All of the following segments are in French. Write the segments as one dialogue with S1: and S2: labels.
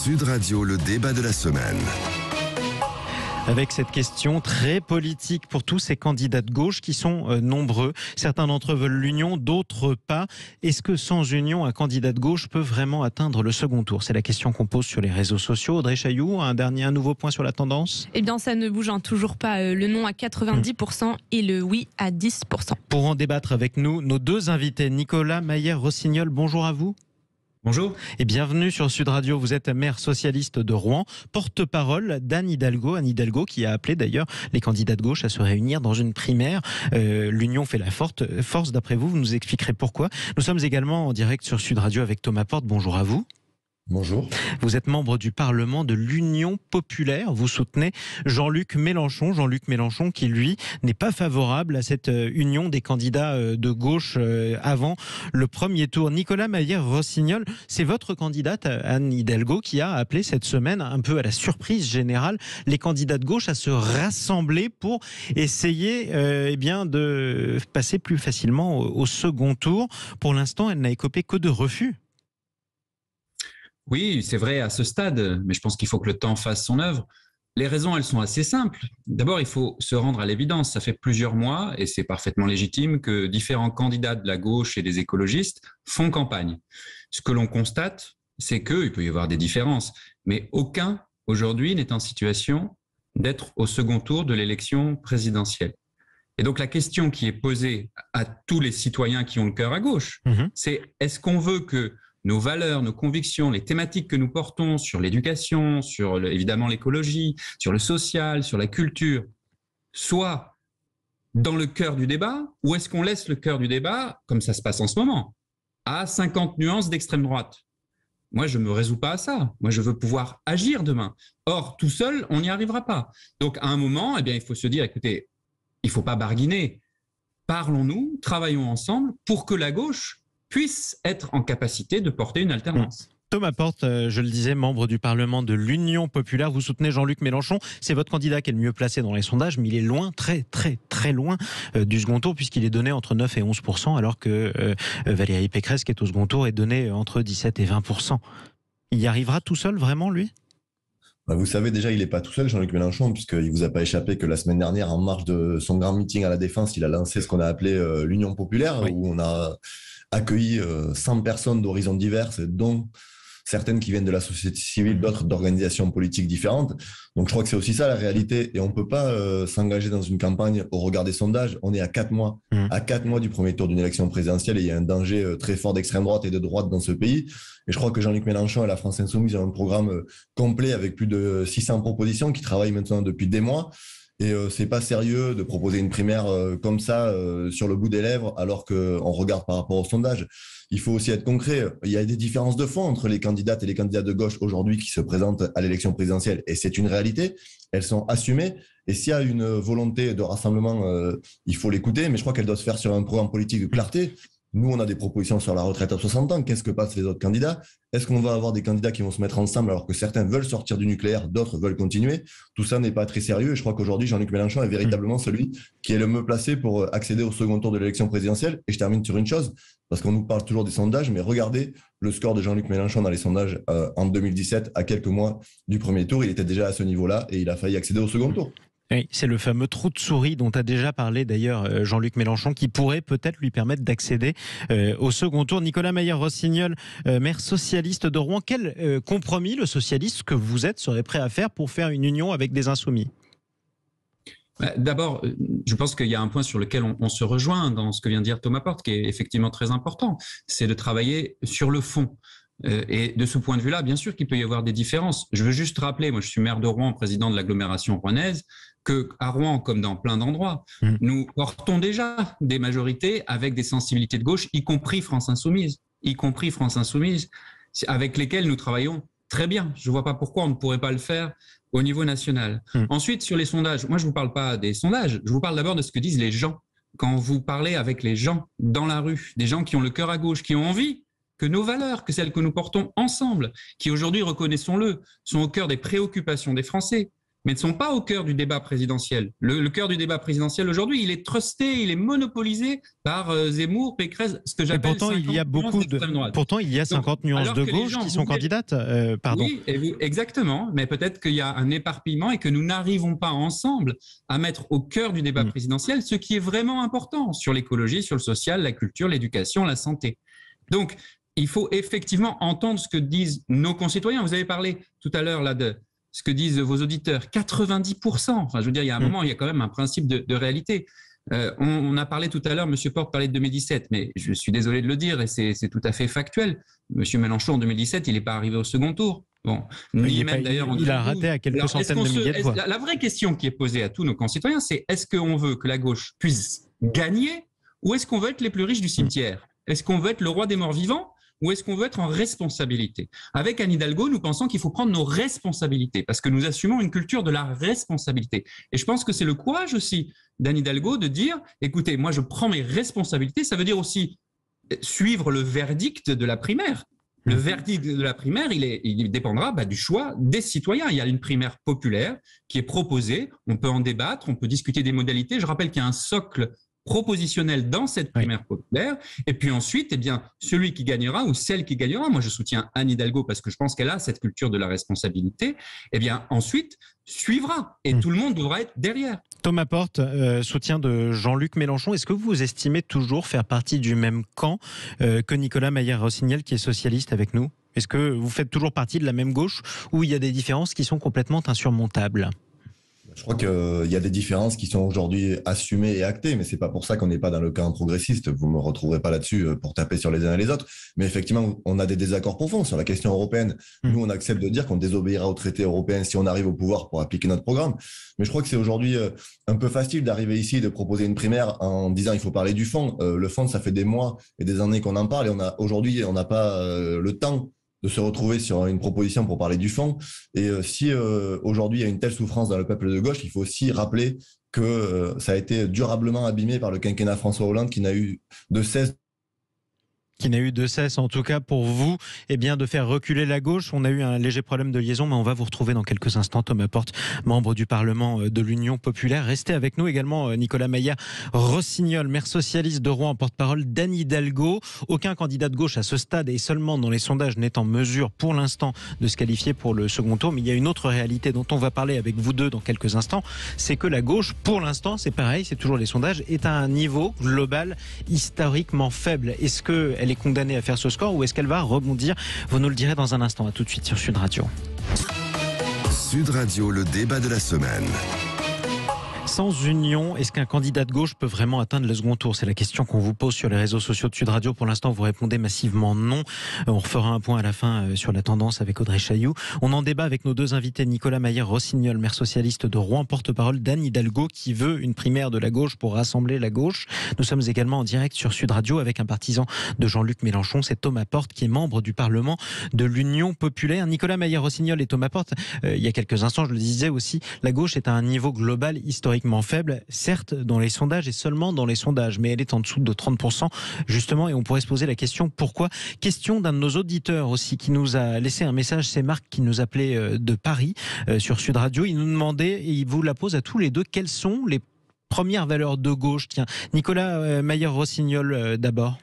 S1: Sud Radio, le débat de la semaine.
S2: Avec cette question très politique pour tous ces candidats de gauche qui sont nombreux. Certains d'entre eux veulent l'union, d'autres pas. Est-ce que sans union, un candidat de gauche peut vraiment atteindre le second tour? C'est la question qu'on pose sur les réseaux sociaux. Audrey Chailloux, un nouveau point sur la tendance?
S3: Eh bien, ça ne bouge toujours pas. Le non à 90% et le oui à 10%.
S2: Pour en débattre avec nous, nos deux invités, Nicolas Mayer-Rossignol, bonjour à vous.
S4: Bonjour.
S2: Et bienvenue sur Sud Radio. Vous êtes maire socialiste de Rouen, porte-parole d'Anne Hidalgo. Anne Hidalgo qui a appelé d'ailleurs les candidats de gauche à se réunir dans une primaire. L'union fait la force. D'après vous, vous nous expliquerez pourquoi. Nous sommes également en direct sur Sud Radio avec Thomas Porte. Bonjour à vous.
S4: Bonjour.
S2: Vous êtes membre du Parlement de l'Union populaire. Vous soutenez Jean-Luc Mélenchon. Jean-Luc Mélenchon qui, lui, n'est pas favorable à cette union des candidats de gauche avant le premier tour. Nicolas Mayer-Rossignol, c'est votre candidate, Anne Hidalgo, qui a appelé cette semaine, un peu à la surprise générale, les candidats de gauche à se rassembler pour essayer de passer plus facilement au second tour. Pour l'instant, elle n'a écopé que de refus.
S4: Oui, c'est vrai à ce stade, mais je pense qu'il faut que le temps fasse son œuvre. Les raisons, elles sont assez simples. D'abord, il faut se rendre à l'évidence. Ça fait plusieurs mois, et c'est parfaitement légitime, que différents candidats de la gauche et des écologistes font campagne. Ce que l'on constate, c'est qu'il peut y avoir des différences, mais aucun, aujourd'hui, n'est en situation d'être au second tour de l'élection présidentielle. Et donc, la question qui est posée à tous les citoyens qui ont le cœur à gauche, c'est est-ce qu'on veut que nos valeurs, nos convictions, les thématiques que nous portons sur l'éducation, sur évidemment l'écologie, sur le social, sur la culture, soient dans le cœur du débat, ou est-ce qu'on laisse le cœur du débat, comme ça se passe en ce moment, à 50 nuances d'extrême droite? Moi, je ne me résous pas à ça. Moi, je veux pouvoir agir demain. Or, tout seul, on n'y arrivera pas. Donc, à un moment, il faut se dire, écoutez, il ne faut pas barguiner. Parlons-nous, travaillons ensemble pour que la gauche puisse être en capacité de porter une alternance.
S2: Thomas Porte, je le disais, membre du Parlement de l'Union populaire, vous soutenez Jean-Luc Mélenchon. C'est votre candidat qui est le mieux placé dans les sondages, mais il est loin, très loin du second tour, puisqu'il est donné entre 9 et 11%, alors que Valérie Pécresse, qui est au second tour, est donnée entre 17 et 20%. Il y arrivera tout seul, vraiment, lui ?
S5: Vous savez, déjà, il n'est pas tout seul, Jean-Luc Mélenchon, puisqu'il ne vous a pas échappé que la semaine dernière, en marge de son grand meeting à la Défense, il a lancé ce qu'on a appelé l'Union populaire, où on a accueilli 100 personnes d'horizons divers, dont certaines qui viennent de la société civile, d'autres d'organisations politiques différentes. Donc je crois que c'est aussi ça la réalité, et on ne peut pas s'engager dans une campagne au regard des sondages. On est à 4 mois, à 4 mois du premier tour d'une élection présidentielle, et il y a un danger très fort d'extrême droite et de droite dans ce pays. Et je crois que Jean-Luc Mélenchon et la France Insoumise ont un programme complet avec plus de 600 propositions qui travaillent maintenant depuis des mois. Et c'est pas sérieux de proposer une primaire comme ça sur le bout des lèvres alors qu'on regarde par rapport au sondage. Il faut aussi être concret. Il y a des différences de fond entre les candidates et les candidats de gauche aujourd'hui qui se présentent à l'élection présidentielle, et c'est une réalité. Elles sont assumées. Et s'il y a une volonté de rassemblement, il faut l'écouter, mais je crois qu'elle doit se faire sur un programme politique de clarté. Nous, on a des propositions sur la retraite à 60 ans. Qu'est-ce que passent les autres candidats? Est-ce qu'on va avoir des candidats qui vont se mettre ensemble alors que certains veulent sortir du nucléaire, d'autres veulent continuer? Tout ça n'est pas très sérieux. Et je crois qu'aujourd'hui, Jean-Luc Mélenchon est véritablement celui qui est le mieux placé pour accéder au second tour de l'élection présidentielle. Et je termine sur une chose, parce qu'on nous parle toujours des sondages, mais regardez le score de Jean-Luc Mélenchon dans les sondages en 2017, à quelques mois du premier tour. Il était déjà à ce niveau-là et il a failli accéder au second tour.
S2: Oui, c'est le fameux trou de souris dont a déjà parlé d'ailleurs Jean-Luc Mélenchon, qui pourrait peut-être lui permettre d'accéder au second tour. Nicolas Mayer-Rossignol, maire socialiste de Rouen, quel compromis le socialiste que vous êtes serait prêt à faire pour faire une union avec des insoumis?
S4: D'abord, je pense qu'il y a un point sur lequel on se rejoint dans ce que vient de dire Thomas Porte, qui est effectivement très important, c'est de travailler sur le fond. Et de ce point de vue-là, bien sûr qu'il peut y avoir des différences. Je veux juste rappeler, moi je suis maire de Rouen, président de l'agglomération rouennaise, qu'à Rouen, comme dans plein d'endroits, nous portons déjà des majorités avec des sensibilités de gauche, y compris France Insoumise, avec lesquelles nous travaillons très bien. Je ne vois pas pourquoi on ne pourrait pas le faire au niveau national. Ensuite, sur les sondages, moi je ne vous parle pas des sondages, je vous parle d'abord de ce que disent les gens. Quand vous parlez avec les gens dans la rue, des gens qui ont le cœur à gauche, qui ont envie que nos valeurs, que celles que nous portons ensemble, qui aujourd'hui, reconnaissons-le, sont au cœur des préoccupations des Français, mais ne sont pas au cœur du débat présidentiel. Le cœur du débat présidentiel aujourd'hui, il est trusté, il est monopolisé par Zemmour, Pécresse, ce que j'appelle.
S2: Pourtant, il y a Pourtant, il y a 50 nuances de gauche qui sont candidates. Pardon.
S4: Oui, exactement. Mais peut-être qu'il y a un éparpillement et que nous n'arrivons pas ensemble à mettre au cœur du débat présidentiel ce qui est vraiment important sur l'écologie, sur le social, la culture, l'éducation, la santé. Donc, il faut effectivement entendre ce que disent nos concitoyens. Vous avez parlé tout à l'heure là de ce que disent vos auditeurs, 90%. Enfin, je veux dire, il y a un moment, il y a quand même un principe de réalité. On a parlé tout à l'heure, M. Porte parlait de 2017, mais je suis désolé de le dire, et c'est tout à fait factuel. M. Mélenchon, en 2017, il n'est pas arrivé au second tour. Bon,
S2: il a raté à quelques centaines de milliers de voix.
S4: La vraie question qui est posée à tous nos concitoyens, c'est est-ce qu'on veut que la gauche puisse gagner ou est-ce qu'on veut être les plus riches du cimetière? Est-ce qu'on veut être le roi des morts vivants ou est-ce qu'on veut être en responsabilité? Avec Anne Hidalgo, nous pensons qu'il faut prendre nos responsabilités parce que nous assumons une culture de la responsabilité. Et je pense que c'est le courage aussi d'Anne Hidalgo de dire, écoutez, moi je prends mes responsabilités, ça veut dire aussi suivre le verdict de la primaire. Le verdict de la primaire, il dépendra du choix des citoyens. Il y a une primaire populaire qui est proposée, on peut en débattre, on peut discuter des modalités. Je rappelle qu'il y a un socle propositionnel dans cette primaire populaire. Et puis ensuite, eh bien, celui qui gagnera ou celle qui gagnera, moi je soutiens Anne Hidalgo parce que je pense qu'elle a cette culture de la responsabilité, eh bien ensuite suivra et tout le monde devra être derrière.
S2: Thomas Porte, soutien de Jean-Luc Mélenchon. Est-ce que vous estimez toujours faire partie du même camp que Nicolas Maillard-Rossignol qui est socialiste avec nous? Est-ce que vous faites toujours partie de la même gauche ou il y a des différences qui sont complètement insurmontables?
S5: Je crois qu'il y a des différences qui sont aujourd'hui assumées et actées, mais c'est pas pour ça qu'on n'est pas dans le camp progressiste. Vous me retrouverez pas là-dessus pour taper sur les uns et les autres. Mais effectivement, on a des désaccords profonds sur la question européenne. Nous, on accepte de dire qu'on désobéira au traité européen si on arrive au pouvoir pour appliquer notre programme. Mais je crois que c'est aujourd'hui un peu facile d'arriver ici et de proposer une primaire en disant il faut parler du fond. Le fond, ça fait des mois et des années qu'on en parle et aujourd'hui, on n'a pas le temps de se retrouver sur une proposition pour parler du fond. Et si aujourd'hui il y a une telle souffrance dans le peuple de gauche, il faut aussi rappeler que ça a été durablement abîmé par le quinquennat François Hollande qui n'a eu de cesse
S2: en tout cas pour vous, eh bien, de faire reculer la gauche. On a eu un léger problème de liaison, mais on va vous retrouver dans quelques instants. Thomas Porte, membre du Parlement de l'Union populaire. Restez avec nous également, Nicolas Maillard-Rossignol, maire socialiste de Rouen, porte-parole d'Anne Hidalgo. Aucun candidat de gauche à ce stade et seulement dans les sondages n'est en mesure pour l'instant de se qualifier pour le second tour. Mais il y a une autre réalité dont on va parler avec vous deux dans quelques instants. C'est que la gauche, pour l'instant, c'est pareil, c'est toujours les sondages, est à un niveau global historiquement faible. Est-ce qu'elle est condamnée à faire ce score ou est-ce qu'elle va rebondir? Vous nous le direz dans un instant. À tout de suite sur Sud Radio.
S1: Sud Radio, le débat de la semaine.
S2: Sans union, est-ce qu'un candidat de gauche peut vraiment atteindre le second tour? C'est la question qu'on vous pose sur les réseaux sociaux de Sud Radio. Pour l'instant, vous répondez massivement non. On refera un point à la fin sur la tendance avec Audrey Chailloux. On en débat avec nos deux invités, Nicolas Maillard-Rossignol, maire socialiste de Rouen, porte-parole d'Anne Hidalgo, qui veut une primaire de la gauche pour rassembler la gauche. Nous sommes également en direct sur Sud Radio avec un partisan de Jean-Luc Mélenchon. C'est Thomas Porte, qui est membre du Parlement de l'Union populaire. Nicolas Maillard-Rossignol et Thomas Porte, il y a quelques instants, je le disais aussi, la gauche est à un niveau global historiquement faible, certes dans les sondages et seulement dans les sondages, mais elle est en dessous de 30% justement, et on pourrait se poser la question pourquoi. Question d'un de nos auditeurs aussi qui nous a laissé un message, c'est Marc qui nous appelait de Paris sur Sud Radio. Il nous demandait, et il vous la pose à tous les deux, quelles sont les premières valeurs de gauche? Tiens, Nicolas Maillard-Rossignol d'abord.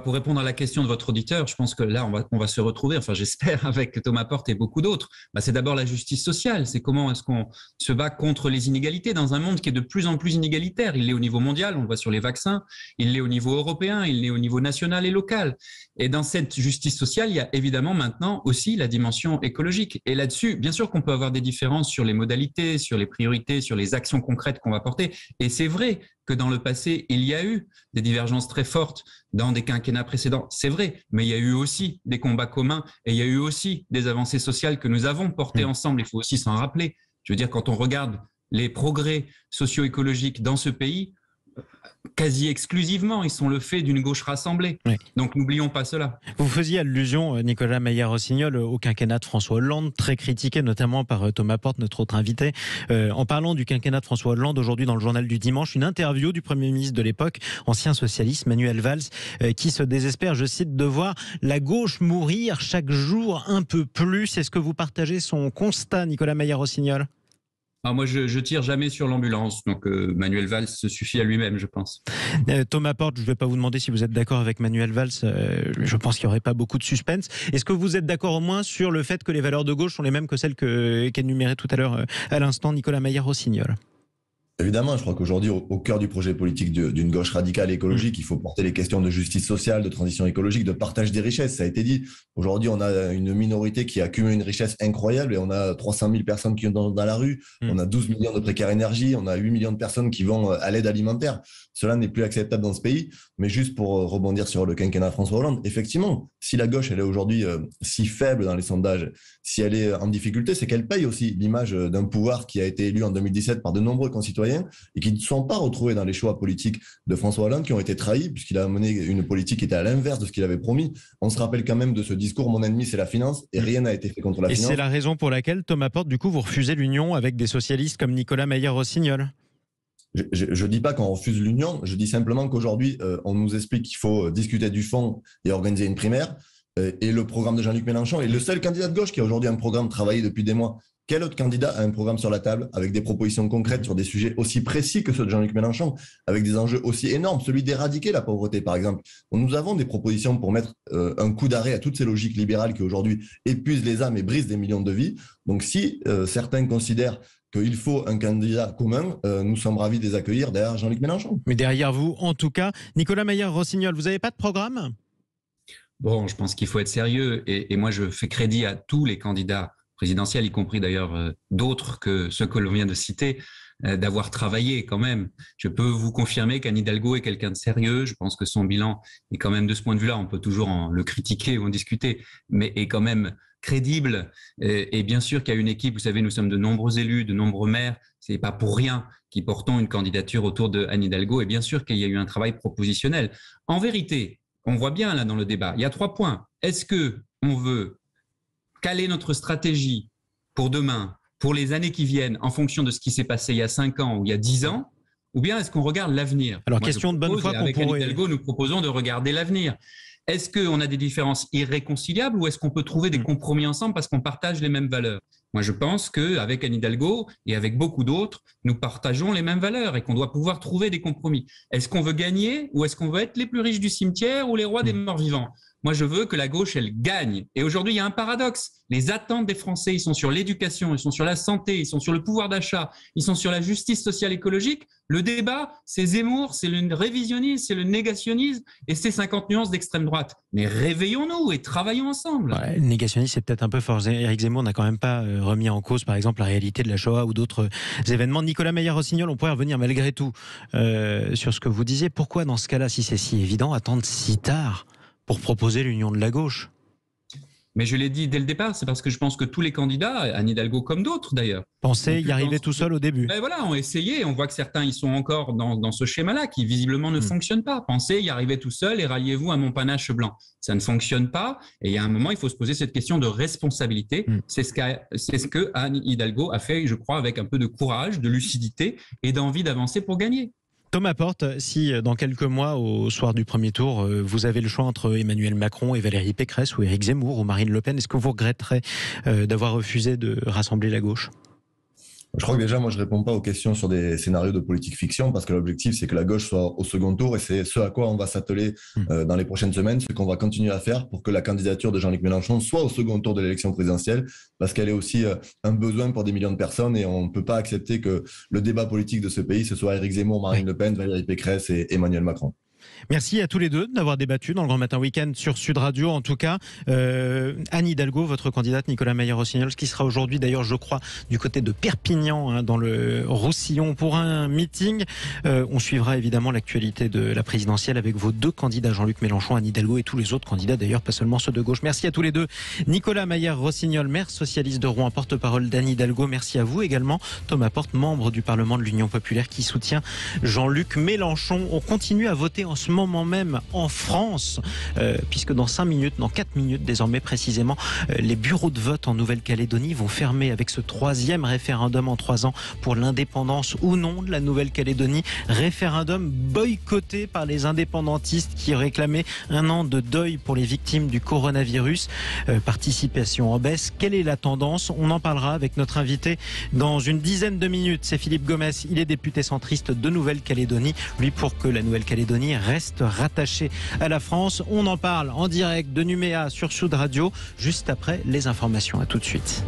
S4: Pour répondre à la question de votre auditeur, je pense que là, on va se retrouver, enfin j'espère, avec Thomas Porte et beaucoup d'autres. C'est d'abord la justice sociale. C'est comment est-ce qu'on se bat contre les inégalités dans un monde qui est de plus en plus inégalitaire. Il l'est au niveau mondial, on le voit sur les vaccins, il l'est au niveau européen, il l'est au niveau national et local. Et dans cette justice sociale, il y a évidemment maintenant aussi la dimension écologique. Et là-dessus, bien sûr qu'on peut avoir des différences sur les modalités, sur les priorités, sur les actions concrètes qu'on va porter. Et c'est vrai que dans le passé, il y a eu des divergences très fortes dans des quinquennats précédents. C'est vrai, mais il y a eu aussi des combats communs et il y a eu aussi des avancées sociales que nous avons portées ensemble. Il faut aussi s'en rappeler. Je veux dire, quand on regarde les progrès socio-écologiques dans ce pays, quasi exclusivement, ils sont le fait d'une gauche rassemblée.
S2: Oui.
S4: Donc n'oublions pas cela.
S2: Vous faisiez allusion, Nicolas Maillard-Rossignol, au quinquennat de François Hollande, très critiqué notamment par Thomas Porte, notre autre invité. En parlant du quinquennat de François Hollande, aujourd'hui dans le journal du dimanche, une interview du Premier ministre de l'époque, ancien socialiste, Manuel Valls, qui se désespère, je cite, de voir la gauche mourir chaque jour un peu plus. Est-ce que vous partagez son constat, Nicolas Maillard-Rossignol ?
S4: Alors moi, je tire jamais sur l'ambulance, donc Manuel Valls se suffit à lui-même, je pense.
S2: Thomas Porte, je ne vais pas vous demander si vous êtes d'accord avec Manuel Valls, je pense qu'il n'y aurait pas beaucoup de suspense. Est-ce que vous êtes d'accord au moins sur le fait que les valeurs de gauche sont les mêmes que celles qu'énumérait tout à l'heure, à l'instant, Nicolas Maillard-Rossignol ?
S5: Évidemment, je crois qu'aujourd'hui, au cœur du projet politique d'une gauche radicale et écologique, il faut porter les questions de justice sociale, de transition écologique, de partage des richesses. Ça a été dit. Aujourd'hui, on a une minorité qui accumule une richesse incroyable et on a 300 000 personnes qui vont dans la rue. On a 12 millions de précaires énergie. On a 8 millions de personnes qui vont à l'aide alimentaire. Cela n'est plus acceptable dans ce pays. Mais juste pour rebondir sur le quinquennat François Hollande, effectivement, si la gauche, elle est aujourd'hui si faible dans les sondages, si elle est en difficulté, c'est qu'elle paye aussi l'image d'un pouvoir qui a été élu en 2017 par de nombreux concitoyens et qui ne sont pas retrouvés dans les choix politiques de François Hollande, qui ont été trahis puisqu'il a mené une politique qui était à l'inverse de ce qu'il avait promis. On se rappelle quand même de ce discours « Mon ennemi, c'est la finance » et rien n'a été fait contre la finance.
S2: Et c'est la raison pour laquelle, Thomas Porte, du coup, vous refusez l'union avec des socialistes comme Nicolas Maillard-Rossignol ?
S5: Je ne dis pas qu'on refuse l'union, je dis simplement qu'aujourd'hui, on nous explique qu'il faut discuter du fond et organiser une primaire. Et le programme de Jean-Luc Mélenchon est le seul candidat de gauche qui a aujourd'hui un programme travaillé depuis des mois. Quel autre candidat a un programme sur la table avec des propositions concrètes sur des sujets aussi précis que ceux de Jean-Luc Mélenchon, avec des enjeux aussi énormes, celui d'éradiquer la pauvreté par exemple. Nous avons des propositions pour mettre un coup d'arrêt à toutes ces logiques libérales qui aujourd'hui épuisent les âmes et brisent des millions de vies. Donc si certains considèrent qu'il faut un candidat commun, nous sommes ravis de les accueillir derrière Jean-Luc Mélenchon.
S2: Mais derrière vous, en tout cas, Nicolas Maillard-Rossignol, vous n'avez pas de programme ?
S4: Bon, je pense qu'il faut être sérieux et moi je fais crédit à tous les candidats présidentiels, y compris d'ailleurs d'autres que ceux que l'on vient de citer, d'avoir travaillé quand même. Je peux vous confirmer qu'Anne Hidalgo est quelqu'un de sérieux. Je pense que son bilan est quand même, de ce point de vue-là, on peut toujours le critiquer ou en discuter, mais est quand même crédible. Et bien sûr qu'il y a une équipe, vous savez, nous sommes de nombreux élus, de nombreux maires, c'est pas pour rien qui portons une candidature autour de Anne Hidalgo, et bien sûr qu'il y a eu un travail propositionnel. En vérité, on voit bien là dans le débat, il y a 3 points. Est-ce qu'on veut caler notre stratégie pour demain, pour les années qui viennent, en fonction de ce qui s'est passé il y a 5 ans ou il y a 10 ans, ou bien est-ce qu'on regarde l'avenir ?
S2: Alors, question de bonne foi qu'on
S4: pourrait... Avec Anne
S2: pourrait...
S4: Hidalgo, nous proposons de regarder l'avenir. Est-ce qu'on a des différences irréconciliables ou est-ce qu'on peut trouver des compromis ensemble parce qu'on partage les mêmes valeurs ? Moi, je pense qu'avec Anne Hidalgo et avec beaucoup d'autres, nous partageons les mêmes valeurs et qu'on doit pouvoir trouver des compromis. Est-ce qu'on veut gagner ou est-ce qu'on veut être les plus riches du cimetière ou les rois des morts vivants ? Moi, je veux que la gauche, elle gagne. Et aujourd'hui, il y a un paradoxe. Les attentes des Français, ils sont sur l'éducation, ils sont sur la santé, ils sont sur le pouvoir d'achat, ils sont sur la justice sociale écologique. Le débat, c'est Zemmour, c'est le révisionnisme, c'est le négationnisme et c'est 50 nuances d'extrême droite. Mais réveillons-nous et travaillons ensemble.
S2: Ouais, le négationnisme, c'est peut-être un peu fort. Éric Zemmour n'a quand même pas remis en cause, par exemple, la réalité de la Shoah ou d'autres événements. Nicolas Maillard-Rossignol, on pourrait revenir malgré tout sur ce que vous disiez. Pourquoi, dans ce cas-là, si c'est si évident, attendre si tard pour proposer l'union de la gauche ?
S4: Mais je l'ai dit dès le départ, c'est parce que je pense que tous les candidats, Anne Hidalgo comme d'autres d'ailleurs,
S2: pensaient y arriver tout seul au début.
S4: Ben voilà, ont essayé, on voit que certains ils sont encore dans ce schéma-là qui visiblement ne fonctionne pas. Pensez y arriver tout seul et ralliez-vous à mon panache blanc. Ça ne fonctionne pas et il y a un moment, il faut se poser cette question de responsabilité. C'est ce que Anne Hidalgo a fait, je crois, avec un peu de courage, de lucidité et d'envie d'avancer pour gagner.
S2: Thomas Porte, si dans quelques mois, au soir du premier tour, vous avez le choix entre Emmanuel Macron et Valérie Pécresse ou Éric Zemmour ou Marine Le Pen, est-ce que vous regretterez d'avoir refusé de rassembler la gauche ?
S5: Je crois que déjà, moi, je ne réponds pas aux questions sur des scénarios de politique fiction parce que l'objectif, c'est que la gauche soit au second tour et c'est ce à quoi on va s'atteler dans les prochaines semaines, ce qu'on va continuer à faire pour que la candidature de Jean-Luc Mélenchon soit au second tour de l'élection présidentielle parce qu'elle est aussi un besoin pour des millions de personnes et on ne peut pas accepter que le débat politique de ce pays, ce soit Éric Zemmour, Marine Le Pen, Valérie Pécresse et Emmanuel Macron.
S2: Merci à tous les deux d'avoir débattu dans le Grand Matin Week-end sur Sud Radio. En tout cas, Anne Hidalgo, votre candidate, Nicolas Mayer-Rossignol, qui sera aujourd'hui d'ailleurs, je crois, du côté de Perpignan, dans le Roussillon, pour un meeting. On suivra évidemment l'actualité de la présidentielle avec vos deux candidats, Jean-Luc Mélenchon, Anne Hidalgo et tous les autres candidats d'ailleurs, pas seulement ceux de gauche. Merci à tous les deux. Nicolas Mayer-Rossignol, maire socialiste de Rouen, porte-parole d'Anne Hidalgo. Merci à vous également, Thomas Porte, membre du Parlement de l'Union populaire qui soutient Jean-Luc Mélenchon. On continue à voter en ce moment même en France, puisque dans 4 minutes désormais précisément, les bureaux de vote en Nouvelle-Calédonie vont fermer avec ce 3e référendum en 3 ans pour l'indépendance ou non de la Nouvelle-Calédonie. Référendum boycotté par les indépendantistes qui réclamaient 1 an de deuil pour les victimes du coronavirus. Participation en baisse. Quelle est la tendance? On en parlera avec notre invité dans une dizaine de minutes. C'est Philippe Gomès. Il est député centriste de Nouvelle-Calédonie. Lui, pour que la Nouvelle-Calédonie reste rattachée à la France. On en parle en direct de Nouméa sur Sud Radio, juste après les informations. À tout de suite.